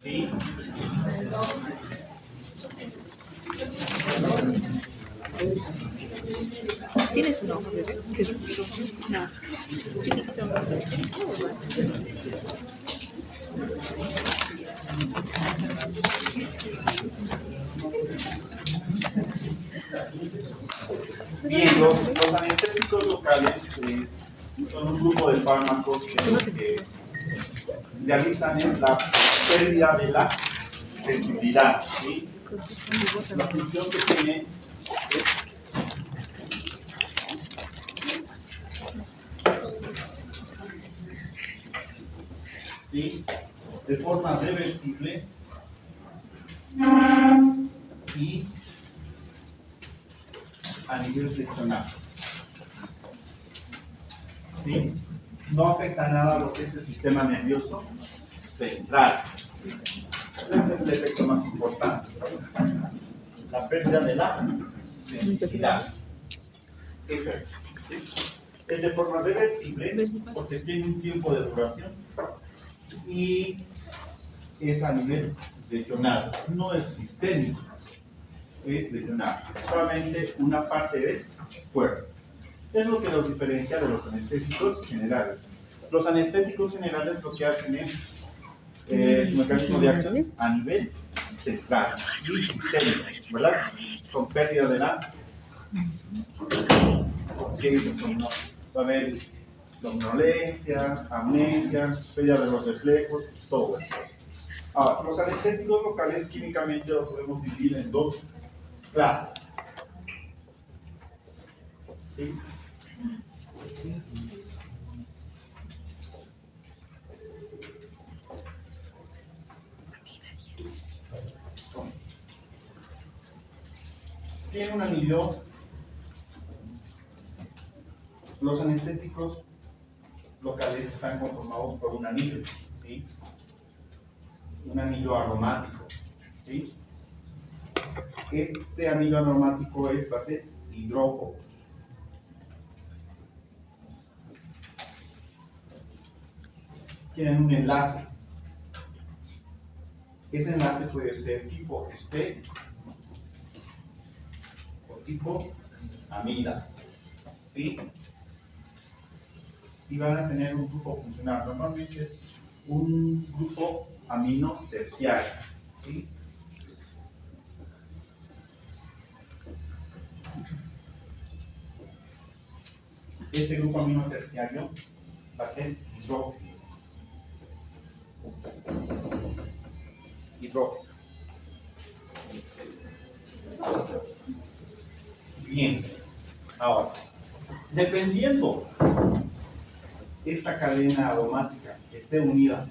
Sí. ¿Tienes un ojo, bebé? No. Chiquitito. Bien, los anestésicos locales son un grupo de fármacos que realizan la pérdida de la sensibilidad. ¿Sí? La función que tiene es ¿sí? De forma reversible y a nivel seccional. ¿Sí? No afecta nada a lo que es el sistema nervioso central. Este es el efecto más importante. La pérdida de la sensibilidad. ¿Qué es eso? ¿Sí? Es de forma reversible porque tiene un tiempo de duración y es a nivel regional, no es sistémico, es regional, solamente una parte del cuerpo. Es lo que los diferencia de los anestésicos generales. Los anestésicos generales lo que hacen es su mecanismo de acción a nivel central y sistémico, ¿verdad? Con pérdida de la va a haber somnolencia, amnesia, pérdida de los reflejos, todo eso. Ahora, los anestésicos locales químicamente los podemos dividir en dos clases. ¿Sí? Tiene un anillo. Los anestésicos locales están conformados por un anillo, ¿sí? Un anillo aromático, ¿sí? Este anillo aromático es base hidrófobo. Tienen un enlace. Ese enlace puede ser tipo este o tipo amida, ¿sí? Y van a tener un grupo funcional. Normalmente es un grupo amino terciario, ¿sí? Este grupo amino terciario va a ser hidrógeno. Bien, ahora, dependiendo esta cadena aromática que esté unida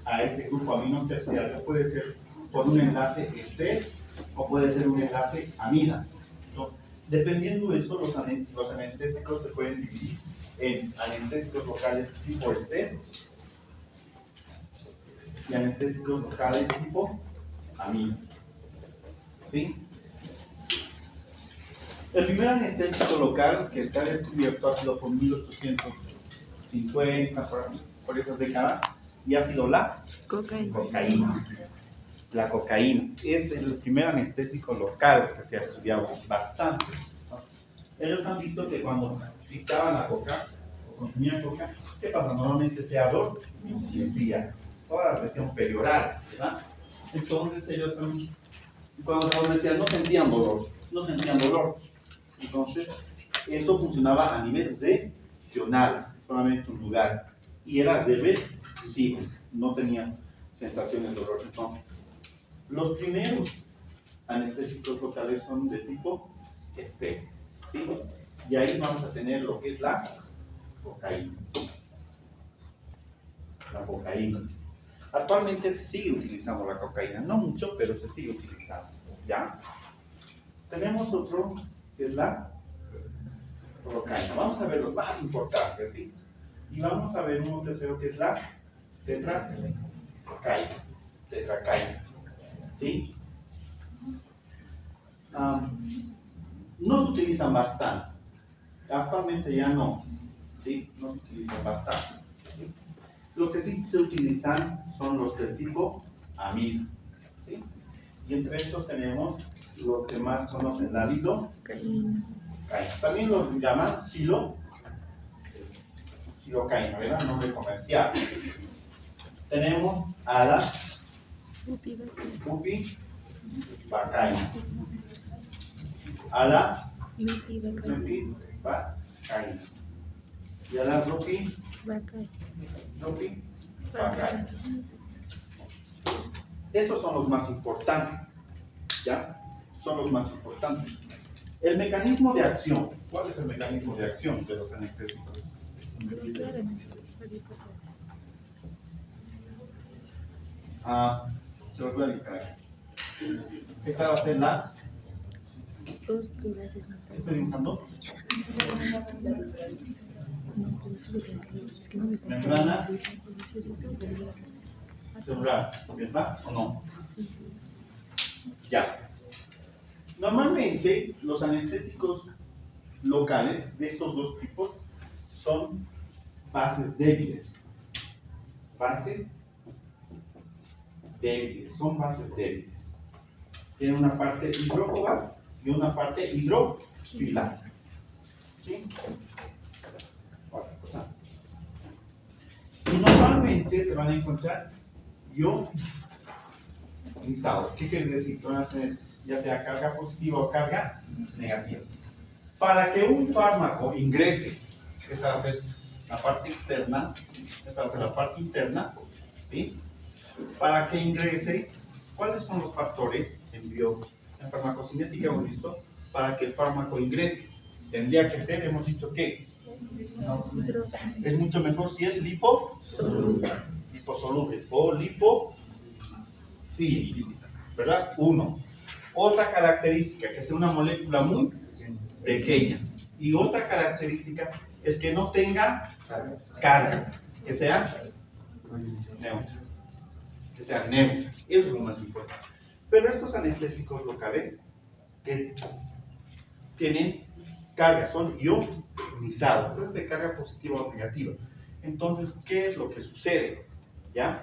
a este grupo amino terciario, puede ser por un enlace ester o puede ser un enlace amida. Entonces, dependiendo de eso, los anestésicos se pueden dividir en anestésicos locales tipo ester y anestésicos locales tipo amida. ¿Sí? El primer anestésico local que se ha descubierto ha sido por 1850, por esas décadas, y ha sido la cocaína. La cocaína es el primer anestésico local que se ha estudiado bastante. Ellos han visto que cuando citaban la coca o consumían coca, ¿qué pasa? Normalmente se adormecía, toda la región perioral, ¿verdad? Entonces ellos cuando se adormecían no sentían dolor. Entonces, eso funcionaba a nivel regional, solamente un lugar, y era reversible, no tenían sensaciones de dolor. Entonces, los primeros anestésicos locales son de tipo ester, ¿sí? Y ahí vamos a tener lo que es la cocaína. La cocaína. Actualmente se sigue utilizando la cocaína, no mucho, pero se sigue utilizando, ¿ya? Tenemos otro que es la cocaína. Vamos a ver los más importantes, ¿sí? Y vamos a ver uno tercero que es la tetracaína, ¿sí? No se utilizan bastante. Actualmente ya no, ¿sí? No se utilizan bastante, ¿sí? Lo que sí se utilizan son los del tipo amida. ¿Sí? Y entre estos tenemos los que más conocen, la lidocaína. También lo llaman silocaína, ¿verdad? Nombre comercial. Tenemos a la bupivacaína, a la mepivacaína y a la ropivacaína. Esos son los más importantes, ¿ya? Son los más importantes. El mecanismo de acción. ¿Cuál es el mecanismo de acción de los anestésicos? Se los voy a explicar. Esta va a ser la... ¿Qué estoy dibujando? Membrana celular, ¿verdad o no? Ya. Normalmente los anestésicos locales de estos dos tipos son bases débiles. Son bases débiles. Tienen una parte hidrófoba y una parte hidrofila. ¿Sí? Otra cosa. Y normalmente se van a encontrar ionizados. ¿Qué quiere decir? Que van a tener ya sea carga positiva o carga negativa. Para que un fármaco ingrese, esta va a ser la parte externa, esta va a ser la parte interna, ¿sí? Para que ingrese, ¿cuáles son los factores en farmacocinética hemos visto? Para que el fármaco ingrese, tendría que ser, hemos dicho que es mucho mejor si es liposoluble o lipofílica, ¿verdad? Uno. Otra característica, que sea una molécula muy pequeña. Y otra característica es que no tenga carga, que sea neutra. Eso es lo más importante. Pero estos anestésicos locales que tienen carga, son ionizados, entonces de carga positiva o negativa. Entonces, ¿qué es lo que sucede? ¿Ya?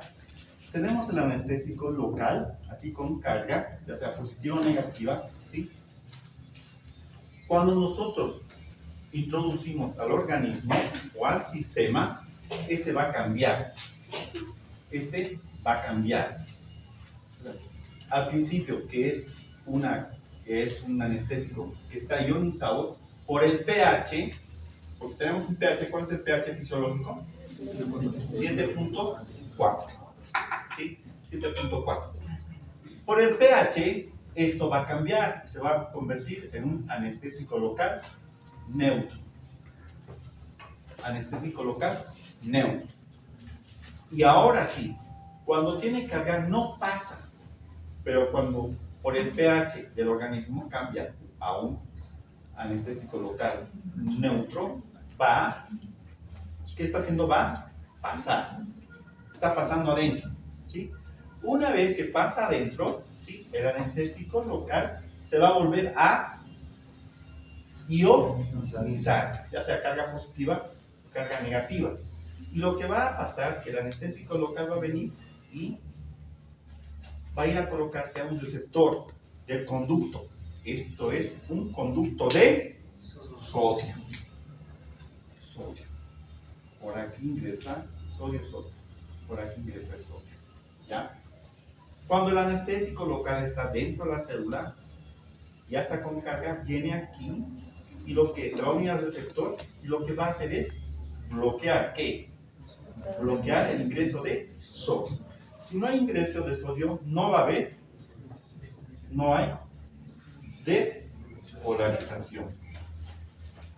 Tenemos el anestésico local, aquí con carga, ya sea positiva o negativa, ¿sí? Cuando nosotros introducimos al organismo o al sistema, este va a cambiar. Al principio, que es un anestésico que está ionizado por el pH, porque tenemos un pH, ¿cuál es el pH fisiológico? 7.4. ¿Sí? 7.4. Por el pH, esto va a cambiar, se va a convertir en un anestésico local neutro. Anestésico local neutro. Y ahora sí, cuando tiene carga no pasa, pero cuando por el pH del organismo cambia a un anestésico local neutro, ¿qué está haciendo? Va a pasar. Está pasando adentro, ¿sí? Una vez que pasa adentro, ¿sí? El anestésico local se va a volver a ionizar, ya sea carga positiva o carga negativa. Y lo que va a pasar es que el anestésico local va a venir y va a ir a colocarse a un receptor del conducto. Esto es un conducto de sodio. Por aquí ingresa sodio. Por aquí ingresa el sodio. ¿Ya? Cuando el anestésico local está dentro de la célula, ya está con carga, viene aquí y lo que se va a unir al receptor y lo que va a hacer es bloquear, ¿qué? Bloquear el ingreso de sodio. Si no hay ingreso de sodio, no hay despolarización.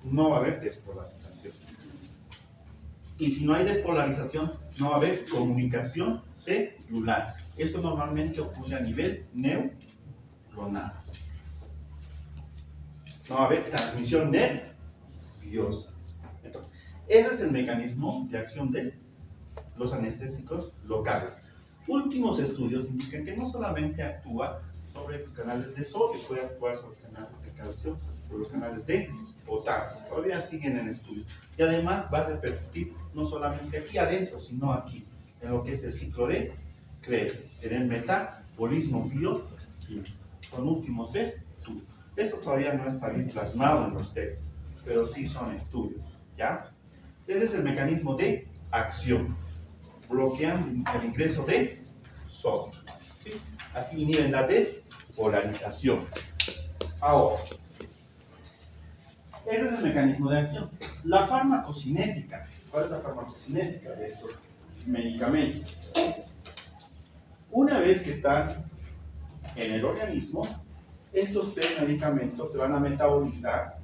No va a haber despolarización. Y si no hay despolarización, no va a haber comunicación celular. Esto normalmente ocurre a nivel neuronal. No va a haber transmisión nerviosa. Entonces, ese es el mecanismo de acción de los anestésicos locales. Últimos estudios indican que no solamente actúa sobre los canales de sodio, puede actuar sobre los canales de calcio, sobre los canales de potasio. Todavía siguen en estudio. Y además va a repercutir no solamente aquí adentro, sino aquí, en lo que es el ciclo de creer en el metabolismo bioquímico. Son últimos estudios. Esto todavía no está bien plasmado en los textos, pero sí son estudios, ¿ya? Ese es el mecanismo de acción. Bloquean el ingreso de sodio, ¿sí? Así inhiben la despolarización. Ahora, ese es el mecanismo de acción. La farmacocinética. ¿Cuál es la farmacocinética de estos medicamentos? Una vez que están en el organismo, estos tres medicamentos se van a metabolizar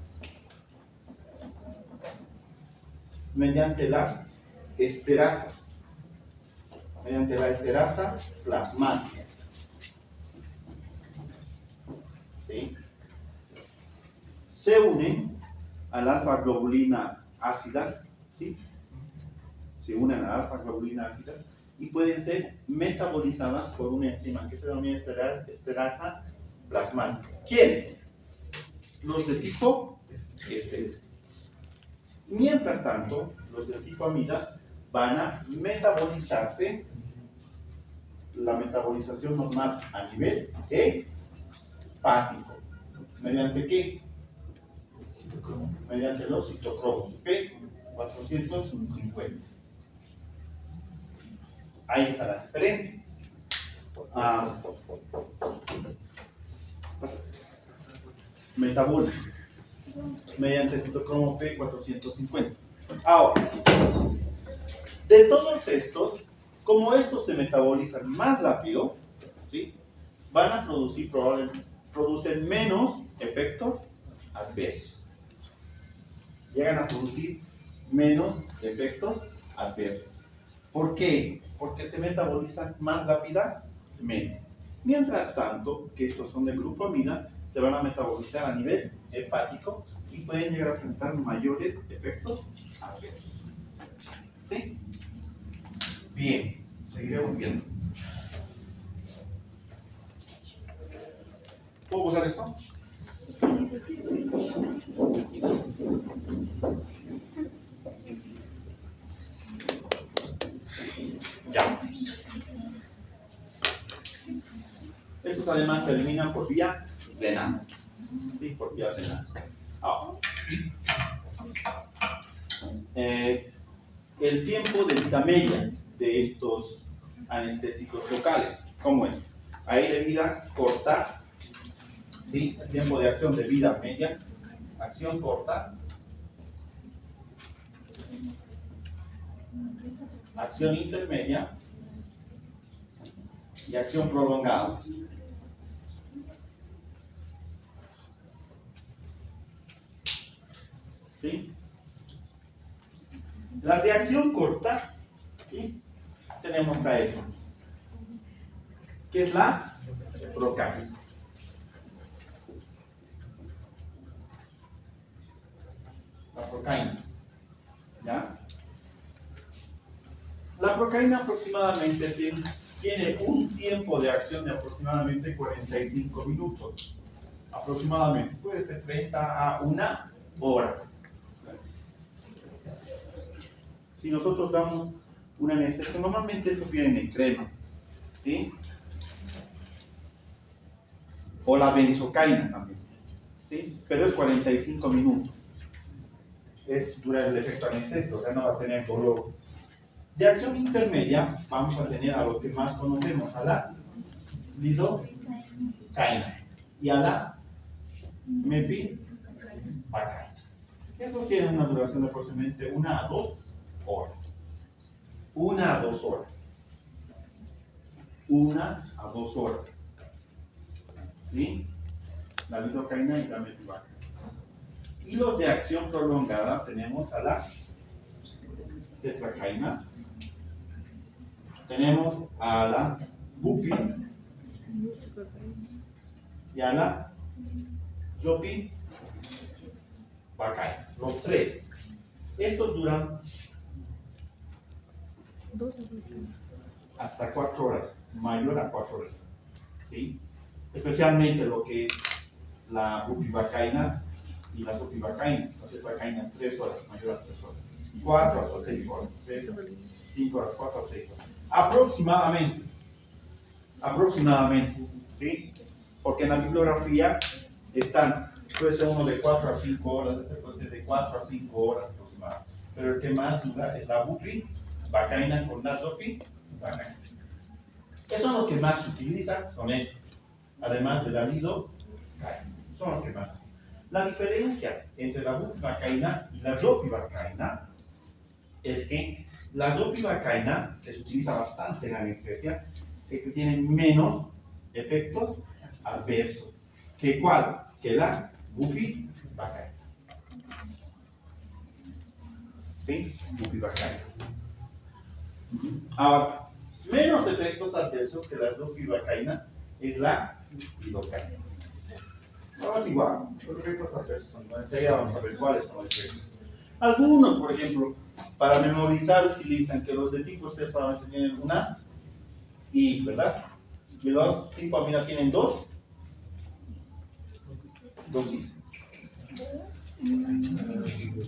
mediante las esterasas, mediante la esterasa plasmática. ¿Sí? Se unen a la alfa-globulina ácida, ¿sí? Se unen a la alfa-globulina ácida y pueden ser metabolizadas por una enzima que se denomina esterasa plasmática. ¿Quiénes? Los de tipo este. Mientras tanto, los de tipo amida van a metabolizarse, la metabolización normal a nivel hepático. ¿Mediante qué? Mediante los citocromos, ¿ok? 450. Ahí está la diferencia. Metabólico mediante citocromo P450. Ahora, de todos estos, como estos se metabolizan más rápido, ¿sí? Van a producen menos efectos adversos. Llegan a producir menos efectos adversos. ¿Por qué? Porque se metabolizan más rápidamente. Mientras tanto, que estos son de grupo amida, se van a metabolizar a nivel hepático y pueden llegar a presentar mayores efectos adversos. ¿Sí? Bien, seguiremos viendo. ¿Puedo usar esto? Ya. Estos además se eliminan por vía renal. Sí, por vía renal. Ahora, el tiempo de vida media de estos anestésicos locales, ¿cómo es? Ahí de vida corta, ¿sí? El tiempo de acción de vida media, acción corta, acción intermedia y acción prolongada. ¿Sí? Las de acción corta, ¿sí? Tenemos a eso, que es la procaína. La procaína, ¿ya? La procaína aproximadamente tiene un tiempo de acción de aproximadamente 45 minutos. Aproximadamente, puede ser 30 a 1 hora. Si nosotros damos una anestesia, normalmente esto viene en cremas, ¿sí? O la benzocaína también, ¿sí? Pero es 45 minutos. Dura el efecto anestésico, o sea, no va a tener dolor. De acción intermedia, vamos a tener a lo que más conocemos, a la lidocaína y a la mepivacaína. Estos tienen una duración de aproximadamente 1 a 2 horas. 1 a 2 horas. 1 a 2 horas. ¿Sí? La lidocaína y la mepivacaína. Y los de acción prolongada tenemos a la tetracaína, tenemos a la bupi y a la yopivacaína. Los tres. Estos duran hasta 4 horas, mayor a 4 horas. ¿Sí? Especialmente lo que es la bupivacaína y la zopivacaína. La tetracaína 3 horas, mayor a 3 horas. 4 hasta 6 horas. 3, 5 horas, 4 a 6 horas. Aproximadamente aproximadamente, ¿sí? Porque en la bibliografía están, puede ser uno de 4 a 5 horas, este puede ser de 4 a 5 horas aproximadamente. Pero el que más dura es la bupivacaína con nasopivacaína. Esos son los que más se utilizan, son estos. Además de la lidocaína, son los que más. La diferencia entre la bupivacaína y la zopivacaína es que la zopivacaína, que se utiliza bastante en anestesia, es que tiene menos efectos adversos. ¿Que cuál? Que la bupivacaína. ¿Sí? Bupivacaína. Ahora, menos efectos adversos que la zopivacaína es la lidocaína. No es igual, los efectos adversos son iguales. Enseguida vamos a ver cuáles son los efectos. Algunos, por ejemplo, para memorizar utilizan que los de tipo C solamente tienen una I, ¿verdad? Y los tipo amina tienen dos Is.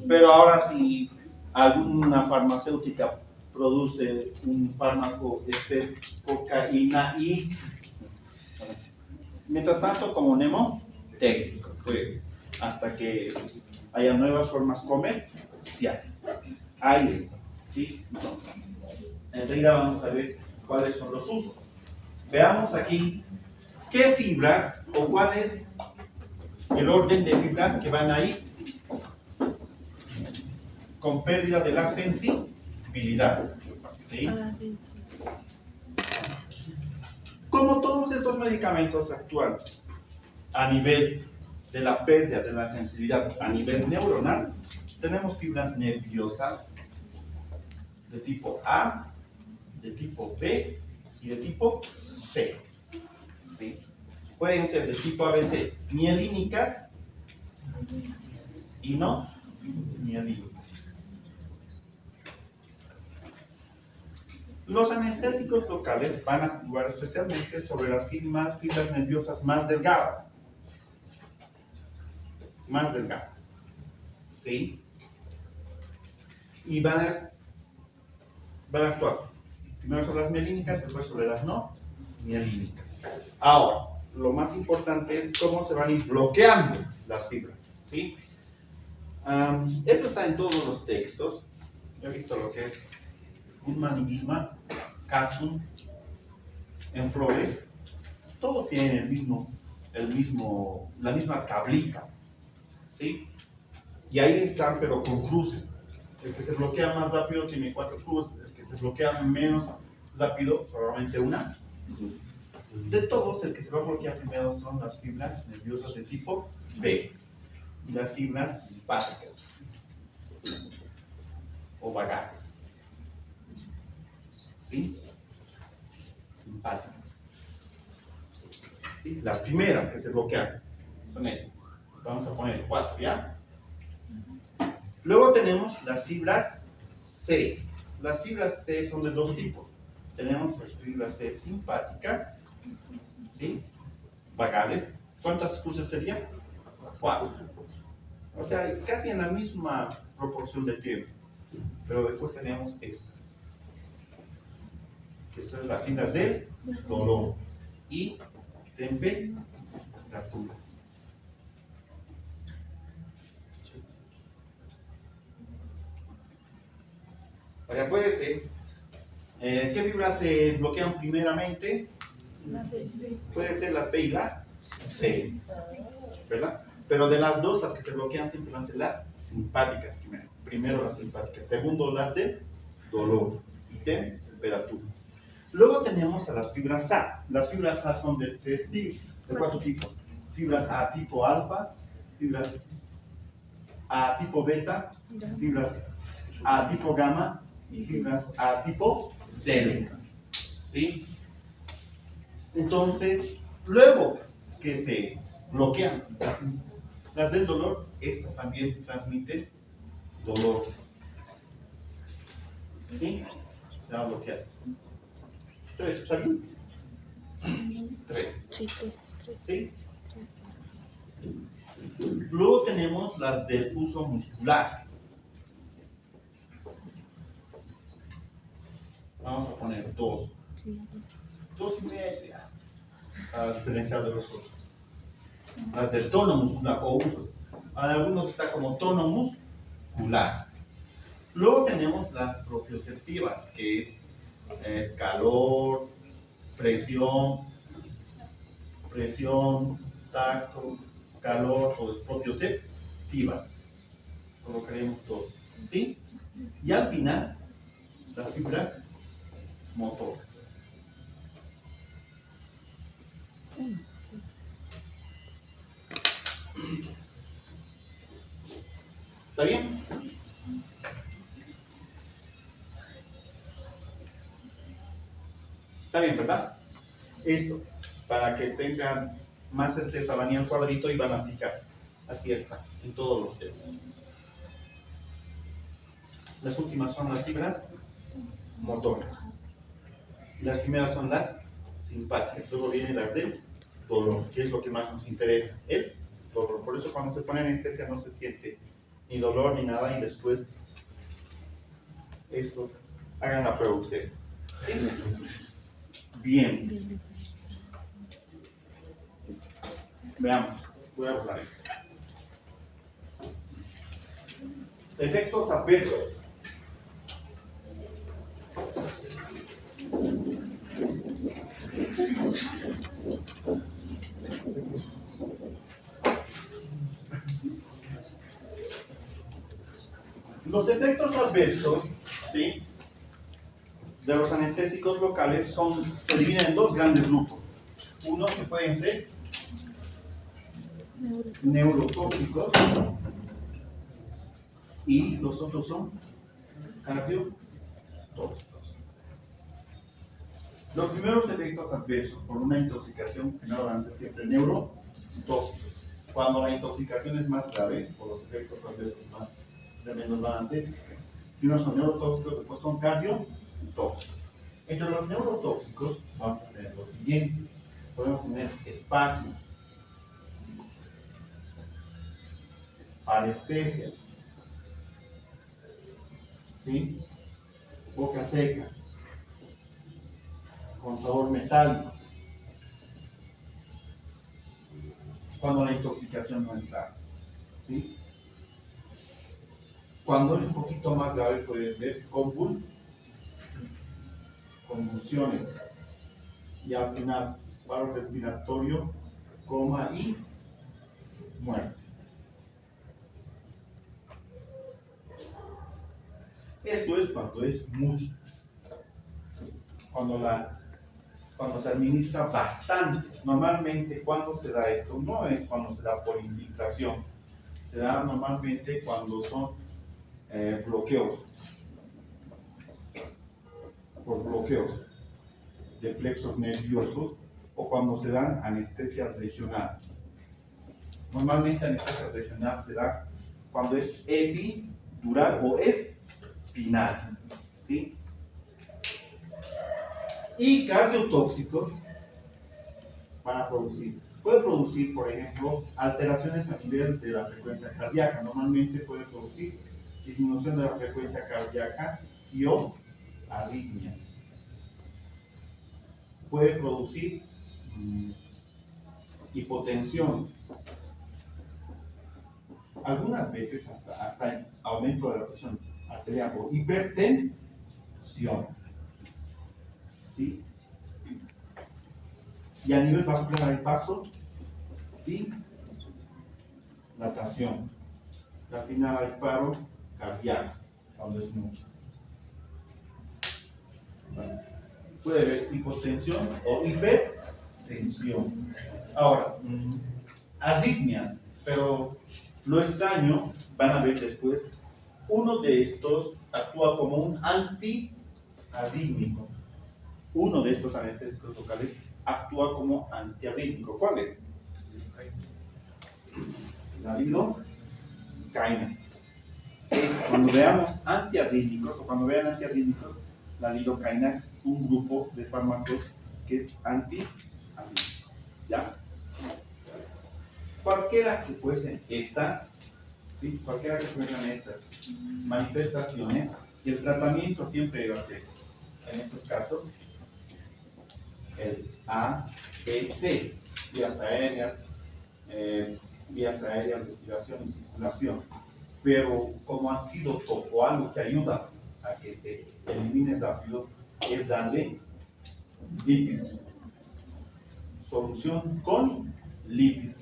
Pero ahora si alguna farmacéutica produce un fármaco cocaína y mientras tanto como mnemotécnico, pues hasta que haya nuevas formas comerciales. Ahí está, ¿sí? Enseguida vamos a ver cuáles son los usos. Veamos aquí qué fibras o cuál es el orden de fibras que van ahí con pérdida de la sensibilidad. ¿Sí? Como todos estos medicamentos actúan a nivel de la pérdida de la sensibilidad a nivel neuronal, tenemos fibras nerviosas de tipo A, de tipo B y de tipo C. ¿Sí? Pueden ser de tipo ABC mielínicas y no mielínicas. Los anestésicos locales van a actuar especialmente sobre las fibras nerviosas más delgadas. Más delgadas. ¿Sí? Y van a actuar primero sobre las mielínicas, después sobre las no mielínicas. Ahora, lo más importante es cómo se van a ir bloqueando las fibras. ¿Sí? Esto está en todos los textos. He visto lo que es Goodman y Gilman, Katzun, en Flores. Todos tienen la misma tablita. ¿Sí? Y ahí están, pero con cruces. El que se bloquea más rápido tiene 4 cruces, el que se bloquea menos rápido, solamente una cruz. De todos, el que se va a bloquear primero son las fibras nerviosas de tipo B y las fibras simpáticas o vagales. ¿Sí? Simpáticas. ¿Sí? Las primeras que se bloquean son estas. Vamos a poner 4, ¿ya? Luego tenemos las fibras C. Las fibras C son de dos tipos. Tenemos las fibras C simpáticas, ¿sí? Vagales. ¿Cuántas cruces serían? 4. O sea, casi en la misma proporción de tiempo. Pero después tenemos esta, que son las fibras del dolor y temperatura. Ahora puede ser, ¿qué fibras se bloquean primeramente? Puede ser las B y las C, ¿verdad? Pero de las dos, las que se bloquean siempre van a ser las simpáticas primero. Primero las simpáticas, segundo las de dolor y temperatura. Luego tenemos a las fibras A. Las fibras A son de 4 tipos. Fibras A tipo alfa, fibras A tipo beta, fibras A tipo gamma y fibras A tipo delta. ¿Sí? Entonces, luego que se bloquean las del dolor, estas también transmiten dolor. ¿Sí? Se va a bloquear. 3, ¿está bien? 3. Sí, 3. ¿Sí? Luego tenemos las del uso muscular. Vamos a poner 2. Sí. 2,5, a diferencia de los otros. Las del tono muscular o usos. Para algunos está como tono muscular. Luego tenemos las propioceptivas, que es calor, presión, tacto, calor, todo es propioceptivas. Colocaremos dos, ¿sí? Y al final, las fibras motoras. ¿Está bien? Está bien, ¿verdad? Esto, para que tengan más certeza, van a ir al cuadrito y van a fijarse. Así está, en todos los temas. Las últimas son las fibras motoras. Las primeras son las simpáticas. Luego vienen las del dolor, que es lo que más nos interesa, el dolor. Por eso cuando se pone anestesia no se siente ni dolor ni nada, y después esto, hagan la prueba ustedes. ¿Sí? Bien. Veamos, voy a borrar esto. Efectos adversos. Los efectos adversos, ¿sí?, de los anestésicos locales se dividen en dos grandes grupos. Uno que pueden ser neurotóxicos y los otros son cardiotóxicos. Los primeros efectos adversos por una intoxicación primero van a ser siempre neurotóxicos. Cuando la intoxicación es más grave, o los efectos adversos más tremendos van a ser, primero son neurotóxicos, después son cardiotóxicos. Entre los neurotóxicos vamos a tener lo siguiente. Podemos tener espasmos, parestesias, ¿sí?, boca seca, con sabor metálico, cuando la intoxicación no es grave, ¿sí? Cuando es un poquito más grave pueden ver convulsiones, y al final paro respiratorio, coma y muerte. Esto es cuando es mucho, cuando se administra bastante. Normalmente, cuando se da esto, no es cuando se da por infiltración, se da normalmente cuando son bloqueos, por bloqueos de plexos nerviosos, o cuando se dan anestesias regionales. Normalmente anestesia regional se da cuando es epidural o espinal, ¿sí? Y cardiotóxicos puede producir, por ejemplo, alteraciones a nivel de la frecuencia cardíaca. Normalmente puede producir disminución de la frecuencia cardíaca y o arritmias. Puede producir hipotensión, algunas veces hasta aumento de la presión arterial o hipertensión, ¿sí? Y a nivel vascular hay vasodilatación. Al final hay paro cardíaco cuando es mucho. Bueno, puede haber hipotensión o hipertensión. Ahora, arritmias, pero lo extraño, van a ver después, uno de estos actúa como un antiarrítmico. Uno de estos anestésicos locales actúa como antiarrítmico. ¿Cuál es? La lidocaína. Cuando veamos antiarrítmicos, o cuando vean antiarrítmicos, la lidocaína es un grupo de fármacos que es antiarrítmico. ¿Ya? Cualquiera que fuesen estas, ¿sí?, cualquiera que fuesen estas manifestaciones, y el tratamiento siempre va a ser, en estos casos, el ABC, vías aéreas, respiración y circulación. Pero como antídoto o algo que ayuda a que se elimine rápido es darle lípidos. Solución con lípidos.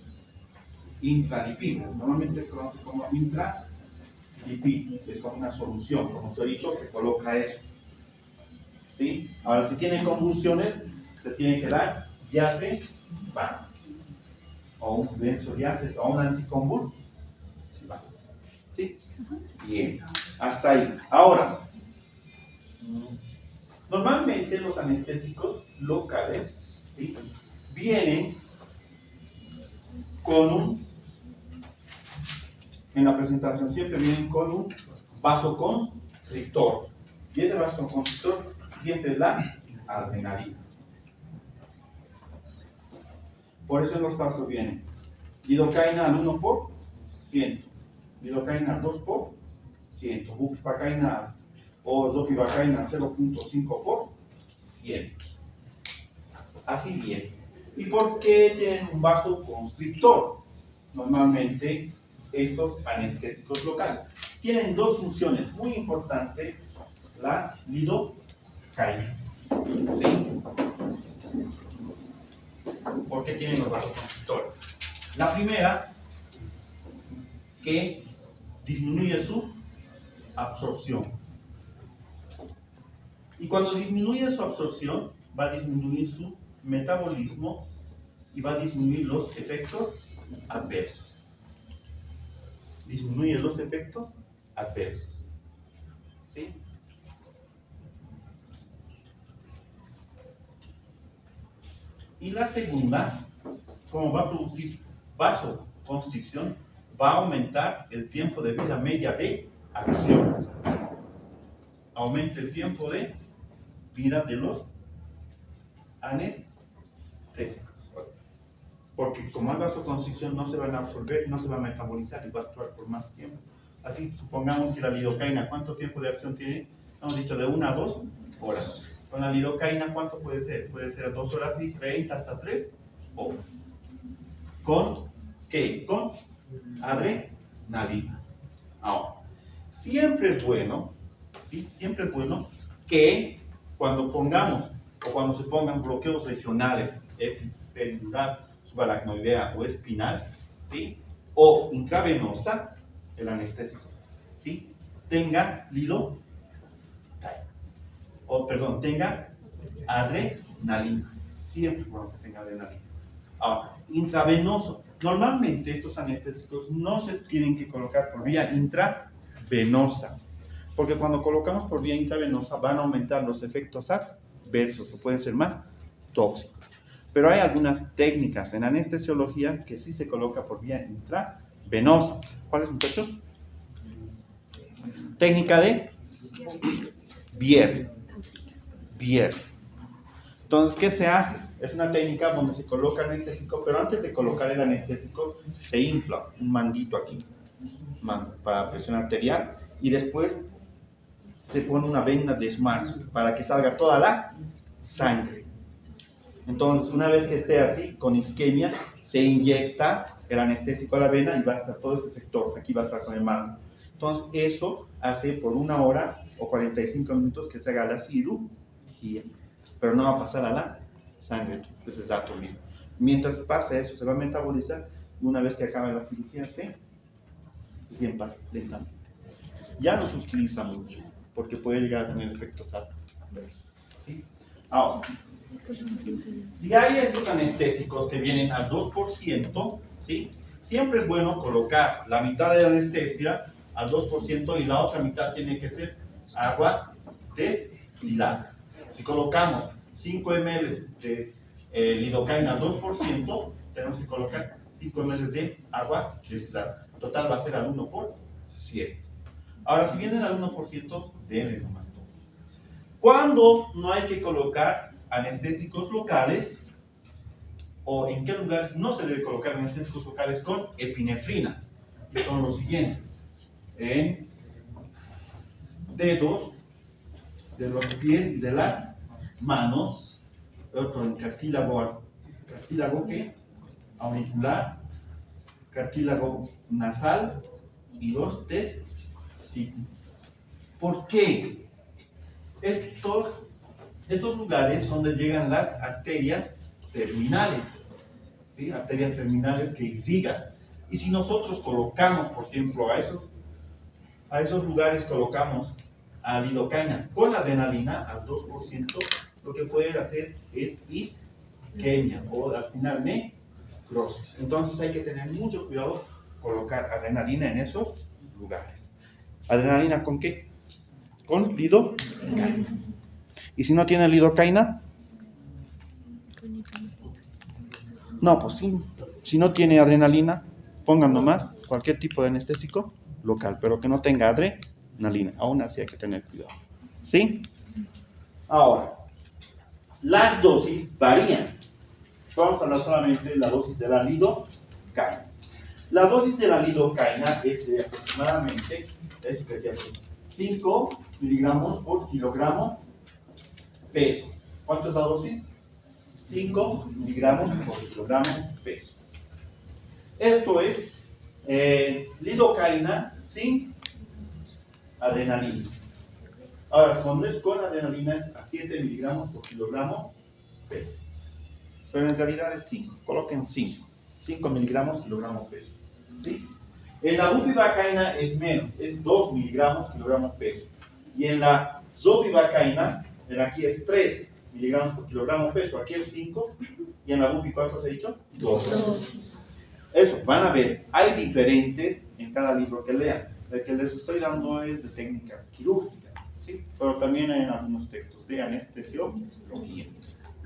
Intralipídico, normalmente se conoce como intralipídico, es como una solución, como suerito se coloca eso. ¿Sí? Ahora, si tienen convulsiones, se tiene que dar diazepam, o un benzodiazepam, o un anticonvulsivo. ¿Sí? Bien, hasta ahí. Ahora, normalmente los anestésicos locales, ¿sí?, vienen con en la presentación siempre vienen con un vasoconstrictor. Y ese vasoconstrictor siempre es la adrenalina. Por eso en los casos vienen lidocaína al 1%, lidocaína al 2%, bupivacaína o ropivacaína al 0.5%. Así bien. ¿Y por qué tienen un vasoconstrictor? Normalmente estos anestésicos locales tienen dos funciones muy importantes, la lidocaína. ¿Sí? ¿Por qué tienen los vasoconstrictores? La primera, que disminuye su absorción. Y cuando disminuye su absorción, va a disminuir su metabolismo y va a disminuir los efectos adversos. Disminuye los efectos adversos. ¿Sí? Y la segunda, como va a producir vasoconstricción, va a aumentar el tiempo de vida media de acción. Aumenta el tiempo de vida de los anestésicos. Porque como hay vasoconstricción no se van a absorber, no se va a metabolizar y va a actuar por más tiempo. Así, supongamos que la lidocaína, ¿cuánto tiempo de acción tiene? Hemos dicho de 1 a 2 horas. Con la lidocaína, ¿cuánto puede ser? Puede ser 2 horas y 30 hasta 3 horas. ¿Con qué? Con adrenalina. Ahora, siempre es bueno, ¿sí?, siempre es bueno que cuando pongamos o cuando se pongan bloqueos regionales, epidural, subaracnoidea o espinal, ¿sí?, o intravenosa, el anestésico, ¿sí?, tenga tenga adrenalina. Siempre es bueno que tenga adrenalina. Ahora, intravenoso. Normalmente estos anestésicos no se tienen que colocar por vía intravenosa, porque cuando colocamos por vía intravenosa van a aumentar los efectos adversos o pueden ser más tóxicos. Pero hay algunas técnicas en anestesiología que sí se coloca por vía intravenosa. ¿Cuáles, muchachos? Técnica de Bier. Entonces, ¿qué se hace? Es una técnica donde se coloca anestésico, pero antes de colocar el anestésico se infla un manguito aquí para presión arterial y después se pone una venda de Schwartz para que salga toda la sangre. Entonces, una vez que esté así, con isquemia, se inyecta el anestésico a la vena y va a estar todo este sector, aquí va a estar con el mango. Entonces, eso hace por 1 hora o 45 minutos que se haga la cirugía, pero no va a pasar a la sangre, ese es dato mismo. Mientras pasa eso, se va a metabolizar y una vez que acabe la cirugía, se sigue pasa lentamente. Ya no se utiliza mucho, porque puede llegar a tener efectos adversos. ¿Sí? Ahora, si hay estos anestésicos que vienen al 2%, ¿sí?, siempre es bueno colocar la mitad de la anestesia al 2% y la otra mitad tiene que ser agua destilada. Si colocamos 5 ml de lidocaína al 2%, tenemos que colocar 5 ml de agua destilada. En total va a ser al 1%. Ahora, si vienen al 1%, deben nomás todos. ¿Cuándo no hay que colocar anestésicos locales? ¿O en qué lugares no se debe colocar anestésicos locales con epinefrina? Que son los siguientes. En dedos de los pies y de las manos, otro en cartílago ¿qué? Auricular, cartílago nasal y los testículos. ¿Por qué? Estos lugares donde llegan las arterias terminales, ¿sí? Arterias terminales que irrigan. Y si nosotros colocamos, por ejemplo, a esos lugares colocamos a lidocaína con adrenalina al 2%, lo que puede hacer es isquemia o al final necrosis. Entonces hay que tener mucho cuidado colocar adrenalina en esos lugares. ¿Adrenalina con qué? Con lidocaína. ¿Y si no tiene lidocaína? No, pues sí. Si no tiene adrenalina, pongan nomás cualquier tipo de anestésico local, pero que no tenga adrenalina. Aún así hay que tener cuidado. ¿Sí? Ahora, las dosis varían. Vamos a hablar solamente de la dosis de la lidocaína. La dosis de la lidocaína es de aproximadamente 5 miligramos por kilogramo peso. ¿Cuánto es la dosis? 5 miligramos por kilogramo peso. Esto es lidocaína sin adrenalina. Ahora, cuando es con adrenalina es a 7 miligramos por kilogramo peso. Pero en realidad es 5. Coloquen 5. 5 miligramos kilogramo peso. ¿Sí? En la bupivacaína es menos, es 2 miligramos kilogramo peso. Y en la zopivacaína, aquí es 3 miligramos por kilogramo peso, aquí es 5. Y en la bupi, ¿cuánto os he dicho? 2. Eso, van a ver, hay diferentes en cada libro que lean. El que les estoy dando es de técnicas quirúrgicas, ¿sí? Pero también hay en algunos textos de anestesiología.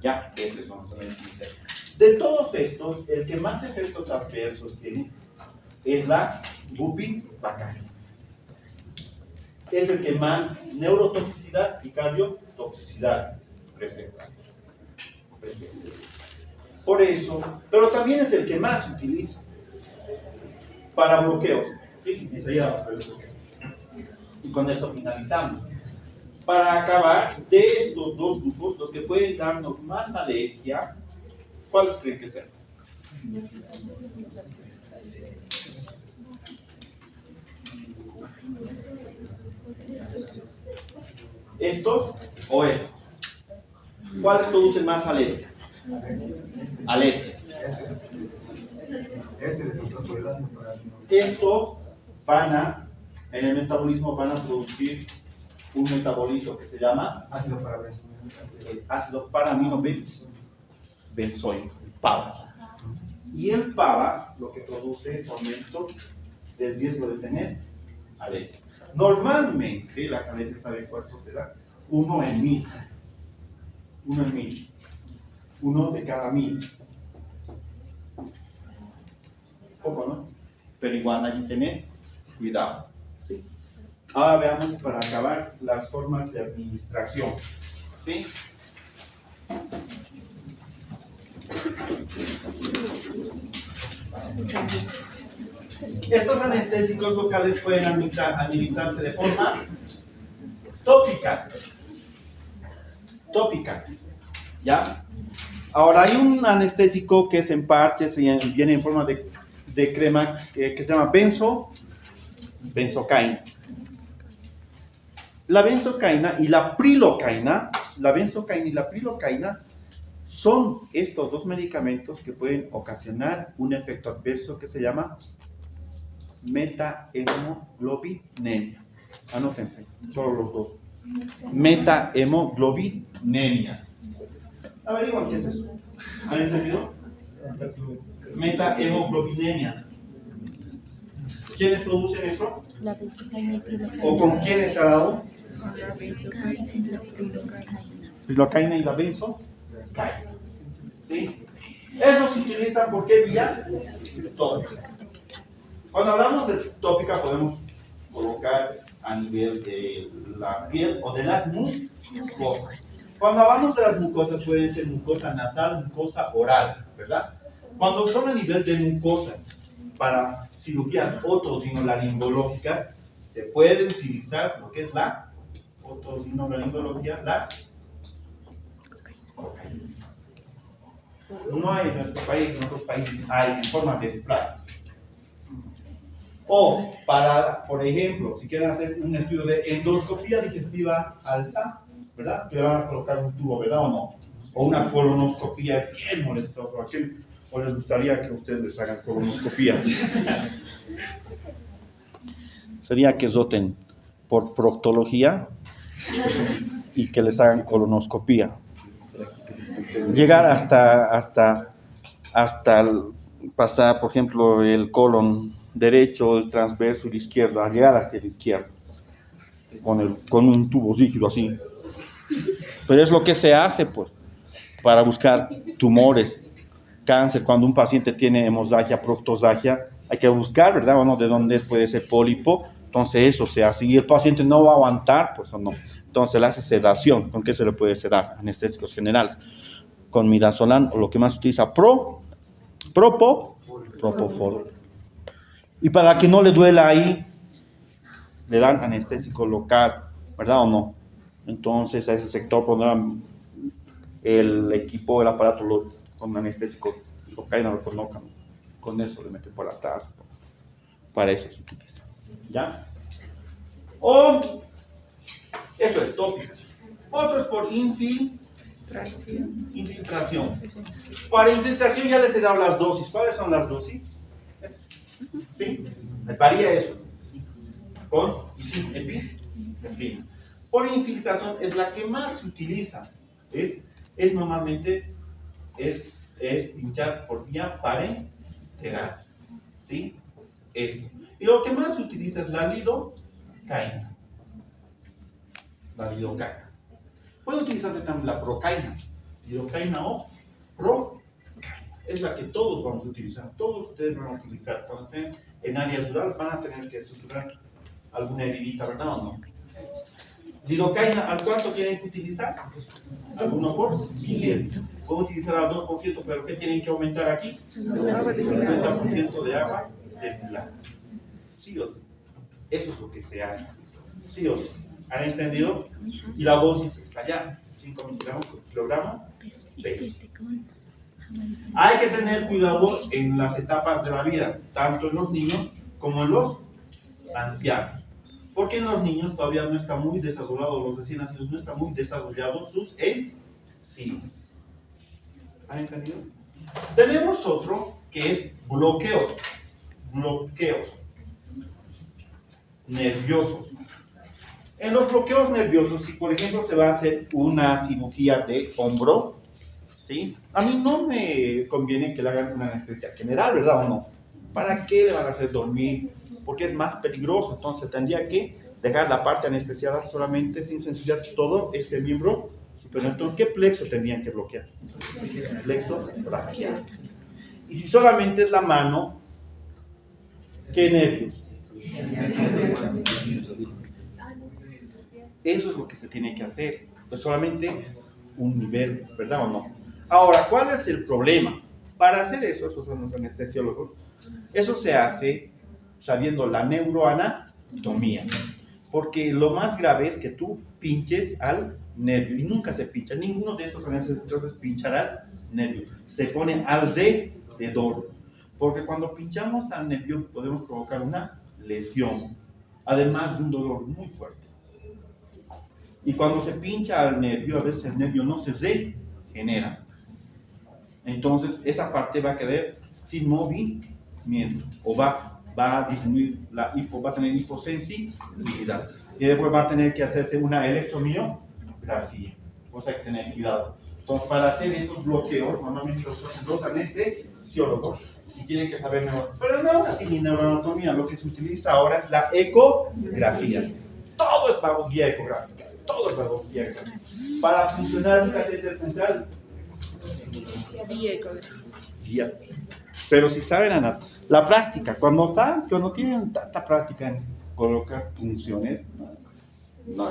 Ya, esos son también. De todos estos, el que más efectos adversos tiene es la bupivacaína. Es el que más neurotoxicidad y cardiotoxicidad presenta. Por eso, pero también es el que más se utiliza para bloqueos. Sí, enseguida vamos a ver eso. Y con esto finalizamos. Para acabar, de estos dos grupos, los que pueden darnos más alergia, ¿cuáles creen que sean? ¿Estos o estos? ¿Cuáles producen más alergia? Alergia. Estos en el metabolismo van a producir un metabolito que se llama ácido paraminobenzoico, PABA. Y el PABA lo que produce es aumento del riesgo de tener alergia. Normalmente las alergias, ¿saben cuánto será? 1 en 1000. 1 en 1000. 1 de cada 1000. Poco, ¿no? Pero igual hay que tener cuidado. ¿Sí? Ahora veamos para acabar las formas de administración. ¿Sí? Estos anestésicos locales pueden administrarse de forma tópica. Tópica. ¿Ya? Ahora hay un anestésico que es en parches y viene en forma de crema que se llama benzocaína. La benzocaína y la prilocaína, son estos dos medicamentos que pueden ocasionar un efecto adverso que se llama metahemoglobinemia. Anótense, solo los dos. Metahemoglobinemia. Averiguan qué es eso. ¿Han entendido? Metahemoglobinemia. ¿Quiénes producen eso? La benzocaína y prilocaína. ¿O con quiénes se ha dado? La benzocaína y la prilocaína. Prilocaína y la benzocaína. ¿Sí? Eso se utiliza por qué vía tópica. Cuando hablamos de tópica podemos colocar a nivel de la piel o de las mucosas. Cuando hablamos de las mucosas pueden ser mucosa nasal, mucosa oral, ¿verdad? Cuando son a nivel de mucosas para cirugías otorinolaringológicas se puede utilizar lo que es la otorinolaringología, la cocaína. No hay en nuestro país, en otros países hay en forma de spray. O para, por ejemplo, si quieren hacer un estudio de endoscopía digestiva alta, ¿verdad? Que le van a colocar un tubo, ¿verdad o no? O una colonoscopía, es bien molestoso. ¿A quién o les gustaría que ustedes les hagan colonoscopía? Sería que zoten por proctología y que les hagan colonoscopía. Llegar hasta pasar, por ejemplo, el colon derecho, el transverso y el izquierdo, a llegar hasta el izquierdo, con un tubo rígido así. Pero es lo que se hace, pues, para buscar tumores, cáncer. Cuando un paciente tiene hemorragia, proctosagia, hay que buscar, ¿verdad? O no, de dónde puede ser pólipo. Entonces eso se hace. Y el paciente no va a aguantar, pues, o no. Entonces le hace sedación. ¿Con qué se le puede sedar? Anestésicos generales. Con midazolam, o lo que más se utiliza, propofol. Y para que no le duela ahí, le dan anestésico local, ¿verdad o no? Entonces a ese sector pondrán el equipo, el aparato con anestésico local y no lo colocan. Con eso le meten por atrás. Para eso se utiliza. ¿Ya? O, eso es tópico. Otro es por infiltración. Para infiltración ya les he dado las dosis. ¿Cuáles son las dosis? ¿Sí? Varía eso. Con y sin epinefrina. Por infiltración es la que más se utiliza. Es normalmente es pinchar por vía parenteral. ¿Sí? Esto. Y lo que más se utiliza es la lidocaína. Puede utilizarse también la procaína. Lidocaína o procaína. Es la que todos vamos a utilizar. Todos ustedes van a utilizar. Cuando estén en área rural van a tener que suturar alguna heridita, ¿verdad o no? Lidocaína, ¿al cuánto tienen que utilizar? Al 1%. Pueden utilizar al 2%, pero ¿qué tienen que aumentar aquí? 50% de agua destilada. Sí o sí. Eso es lo que se hace. Sí o sí. ¿Han entendido? Y la dosis está allá. 5 miligramos por kilogramo. Peso. Hay que tener cuidado en las etapas de la vida, tanto en los niños como en los ancianos. Porque en los niños todavía no está muy desarrollado, los recién nacidos no están muy desarrollados sus enzimas. ¿Han entendido? Tenemos otro que es bloqueos nerviosos. En los bloqueos nerviosos, si por ejemplo se va a hacer una cirugía de hombro, ¿sí? A mí no me conviene que le hagan una anestesia general, ¿verdad o no? ¿Para qué le van a hacer dormir? Porque es más peligroso, entonces tendría que dejar la parte anestesiada solamente sin sensibilidad todo este miembro superior. Entonces, ¿qué plexo tendrían que bloquear? Plexo braquial. Y si solamente es la mano, ¿qué nervios? Eso es lo que se tiene que hacer. Pues solamente un nivel, ¿verdad o no? Ahora, ¿cuál es el problema? Para hacer eso, esos son los anestesiólogos, eso se hace sabiendo la neuroanatomía. Porque lo más grave es que tú pinches al nervio y nunca se pincha. Ninguno de estos anestesiólogos pinchará al nervio. Se pone alrededor. Porque cuando pinchamos al nervio podemos provocar una lesión. Además de un dolor muy fuerte. Y cuando se pincha al nervio, a veces el nervio no se regenera. Entonces, esa parte va a quedar sin movimiento o va a disminuir va a tener hiposensibilidad. Y después va a tener que hacerse una electromiografía. Pues hay que tener cuidado. Entonces, para hacer estos bloqueos, normalmente los anestesiólogos y tienen que saber mejor. Pero no así ni neuroanatomía, lo que se utiliza ahora es la ecografía. Todo es bajo guía ecográfica. Todo es bajo guía ecográfica. Para funcionar un catéter central, guía. Pero si saben la práctica, cuando tienen tanta práctica en colocar funciones,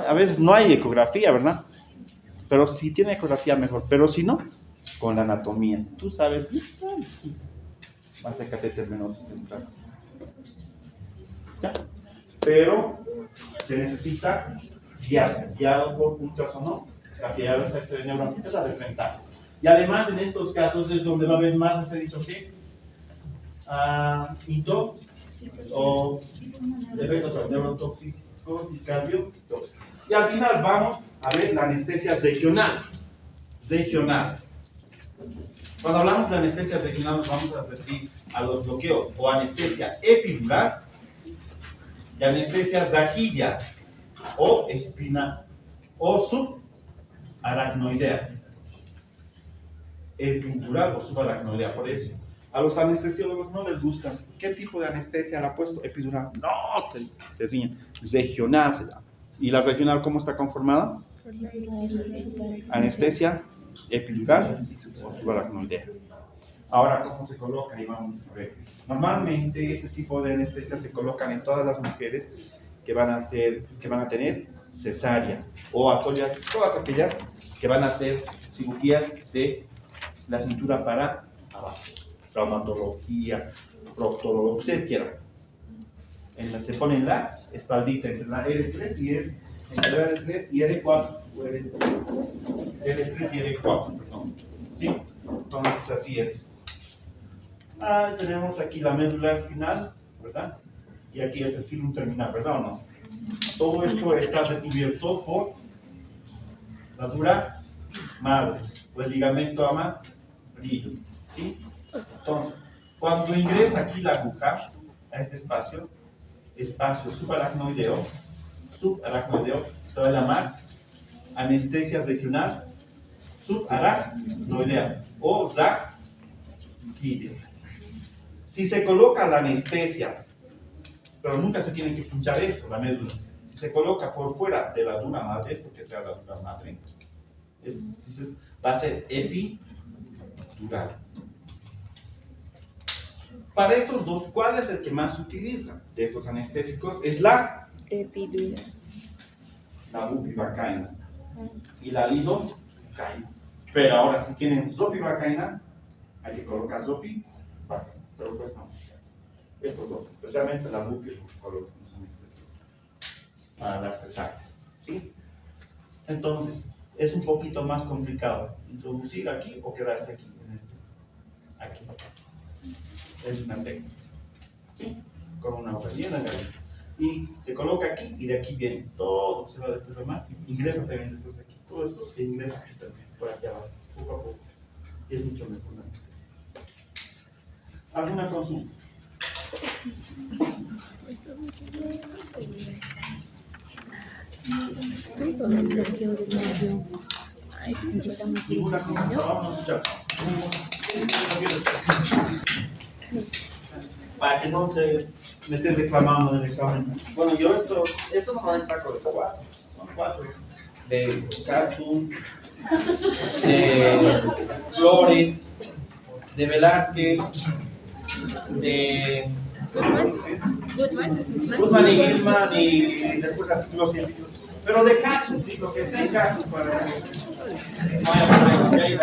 a veces no hay ecografía, ¿verdad? Pero si tiene ecografía, mejor. Pero si no, con la anatomía. Tú sabes, va a ser catéter venoso central. ¿Ya? Pero se necesita guiado por ultrasonografía, es la desventaja. Y además en estos casos es donde va a haber más, se ha dicho que, o efectos neurotóxicos y cardiotóxicos. Y al final vamos a ver la anestesia regional. Cuando hablamos de anestesia regional nos vamos a referir a los bloqueos o anestesia epidural y anestesia zaquilla o espina o subaracnoidea. Epidural o subaracnoidea, por eso. A los anestesiólogos no les gusta. ¿Qué tipo de anestesia le ha puesto? Epidural. No, te enseñan. Regional se llama. ¿Y la regional cómo está conformada? Anestesia epidural o subaracnoidea. Ahora, ¿cómo se coloca? Ahí vamos a ver. Normalmente este tipo de anestesia se colocan en todas las mujeres que van a tener cesárea o a todas aquellas que van a hacer cirugías de la cintura para abajo. Traumatología, proctología, lo que ustedes quieran. Se pone en la espaldita entre la R3 y R3 y R4. L3 y L4, perdón. ¿Sí? Entonces así es. Tenemos aquí la médula espinal, ¿verdad? Y aquí es el filum terminal, ¿verdad o no? Todo esto está recubierto por la dura madre o el ligamento amarillo, ¿sí? Entonces, cuando ingresa aquí la aguja a este espacio subaracnoideo, se va a llamar anestesia regional subaracnoidea o zaquilla. Si se coloca la anestesia, pero nunca se tiene que pinchar esto, la médula. Si se coloca por fuera de la dura madre, esto que sea la dura madre, va a ser epidural. Para estos dos, ¿cuál es el que más se utiliza de estos anestésicos? Es la epidural. La bupivacaína y la lidocaína. Pero ahora, si tienen zopivacaína, hay que colocar zopivacaína. Pero pues no. Estos dos, especialmente la bupivacaína, colocan los anestésicos para las cesáreas. ¿Sí? Entonces, es un poquito más complicado introducir aquí o quedarse aquí, en este. Aquí. Es una técnica. ¿Sí? Con una hoja bien agarrada. Y se coloca aquí y de aquí viene todo, se va a desplomar, ingresa también después aquí, todo esto e ingresa aquí también, por aquí abajo, poco a poco. Y es mucho mejor la anestesia. ¿Alguna consulta? ¿Ninguna consulta? Vámonos, muchachos. Para que no me estés reclamando en el examen. Bueno, yo esto normalmente saco de 4. Son 4. De Katsum, de Flores, de Velázquez, de Goodman y Gilman y después artículos científicos. Pero de Katsum, sí, lo que está en Katsum para que vaya por ahí.